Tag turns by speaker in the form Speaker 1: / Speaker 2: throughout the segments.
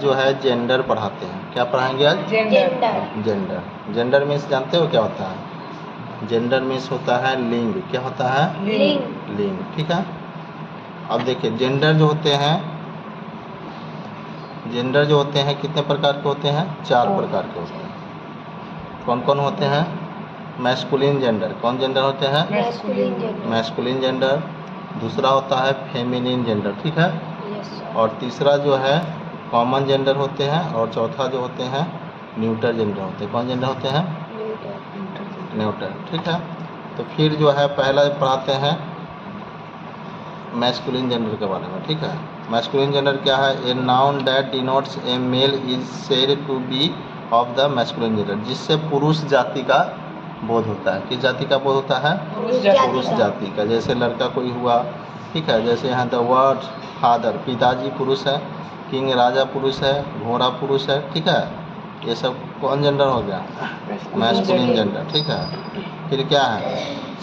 Speaker 1: जो है जेंडर पढ़ाते हैं। क्या पढ़ाएंगे आज? जेंडर। जेंडर मीन्स जानते हो क्या होता है? जेंडर मीन्स होता है लिंग। क्या होता है? लिंग। ठीक है। अब देखिए जेंडर जो होते हैं कितने प्रकार के होते हैं? 4 प्रकार के होते हैं। कौन कौन होते हैं? Masculine gender. कौन जेंडर होते हैं? Masculine gender. दूसरा होता है फेमिनिन जेंडर। ठीक है। और तीसरा जो है कॉमन जेंडर होते हैं। और चौथा जो होते हैं न्यूटर जेंडर होते हैं। कौन जेंडर होते हैं? न्यूटर। ठीक है। तो फिर जो है पहला पढ़ाते हैं मैस्कुलिन जेंडर के बारे में। ठीक है। मैस्कुलिन जेंडर क्या है? A noun that denotes a male is said to be of the masculine gender, जिससे पुरुष जाति का बोध होता है। किस जाति का बोध होता है? पुरुष जाति का। जैसे लड़का कोई हुआ, ठीक है। जैसे यहाँ द वर्ड फादर, पिताजी पुरुष है। किंग, राजा पुरुष है। घोड़ा पुरुष है। ठीक है। ये सब कौन जेंडर हो गया? Masculine gender. ठीक है। फिर क्या है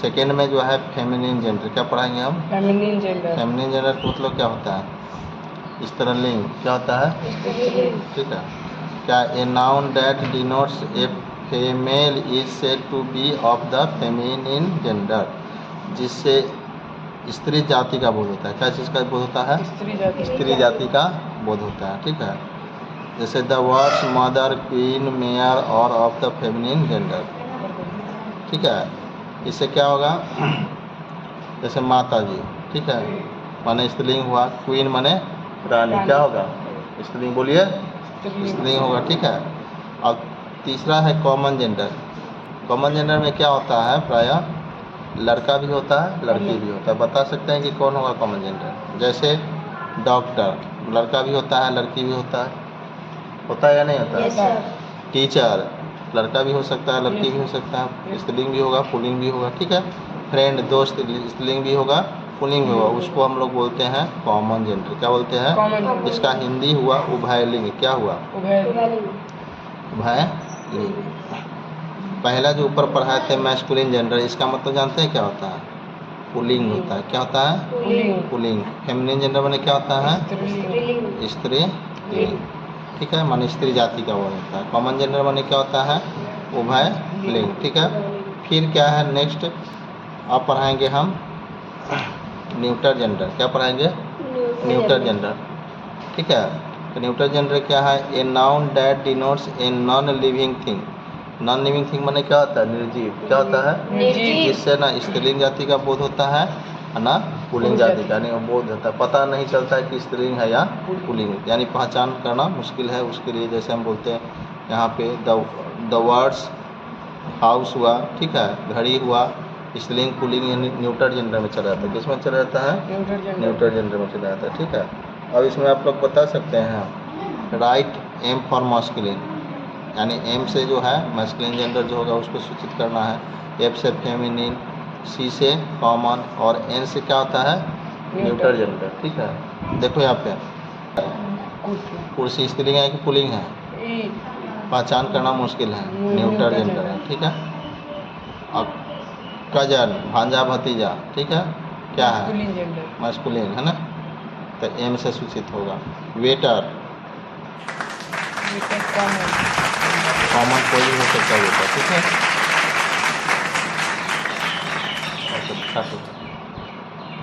Speaker 1: सेकेंड में जो है फेमिनिन जेंडर। क्या पढ़ाएंगे हम? फेमिनिन जेंडर का मतलब क्या होता है? स्त्रीलिंग। क्या होता है? ठीक है। क्या? A noun that denotes a female is said to be of the feminine gender, जिससे स्त्री जाति का बोध होता है। क्या चीज़ का बोध होता है? स्त्री जाति का बोध होता है। ठीक है। जैसे the words mother, queen, mayor और ऑफ द फेमिनिन जेंडर। ठीक है। इससे क्या होगा? जैसे माता जी, ठीक है, माने स्त्रीलिंग हुआ। क्वीन माने रानी। क्या होगा? स्त्रीलिंग। बोलिए स्त्रीलिंग होगा। ठीक है। अब तीसरा है कॉमन जेंडर। कॉमन जेंडर में क्या होता है? प्रायः लड़का भी होता है, लड़की भी होता है। बता सकते हैं कि कौन होगा कॉमन जेंडर? जैसे डॉक्टर, लड़का भी होता है, लड़की भी होता है या नहीं होता है?
Speaker 2: yes,
Speaker 1: टीचर, लड़का भी हो सकता है, लड़की भी हो सकता है। स्त्रीलिंग भी होगा, पुल्लिंग भी होगा। ठीक है। फ्रेंड, दोस्त, स्त्रीलिंग भी होगा, पुल्लिंग भी होगा। उसको हम लोग बोलते हैं कॉमन जेंडर। क्या बोलते हैं? इसका हिंदी हुआ उभयलिंग। क्या हुआ? उभयलिंग। पहला जो ऊपर पढ़ाए थे मैस्कुलिन जेंडर, इसका मतलब जानते हैं क्या होता है? पुल्लिंग होता है। क्या होता है? पुल्लिंग। फेमिनिन जेंडर माने क्या होता है? स्त्रीलिंग। ठीक है। माने स्त्री जाति का वर्ड होता है। कॉमन जेंडर माने क्या होता है? उभयलिंग। ठीक है। फिर क्या है नेक्स्ट? अब पढ़ाएंगे हम न्यूटर जेंडर। क्या पढ़ाएंगे? Neuter gender. ठीक है। तो न्यूटर जेंडर क्या है? A noun that denotes a non living thing. Non living thing माने क्या होता है? निर्जीव। क्या होता है? जिससे ना स्त्रीलिंग जाति का बोध होता है ना पुल्लिंग जाति का नहीं बोध होता है। पता नहीं चलता है कि स्त्रीलिंग है या पुल्लिंग, यानी पहचान करना मुश्किल है उसके लिए। जैसे हम बोलते हैं यहाँ पे द वर्ड्स हाउस हुआ, ठीक है, घड़ी हुआ, स्त्रीलिंग पुल्लिंग यानी न्यूटर जेंडर में चला जाता है। किस में चला जाता है? न्यूटर जेंडर में चला जाता है। ठीक है। अब इसमें आप लोग बता सकते हैं राइट एम फॉर मास्कुलिन, यानी एम से जो है मैस्कुलिन जेंडर जो होगा उसको सूचित करना है। एफ से फेमिनिन, सी से कॉमन और एन से क्या होता है? Neuter gender. ठीक है। देखो यहाँ पे कुर्सी स्त्रीलिंग है कि पुल्लिंग है? पहचान करना मुश्किल है, न्यूटर जेंडर है। ठीक है। अब कजन, भांजा, भतीजा, ठीक है, क्या है? मैस्कुलिन है ना, तो एम से सूचित होगा। वेटर, कॉमन कोई भी हो सकता है वेटर। ठीक है।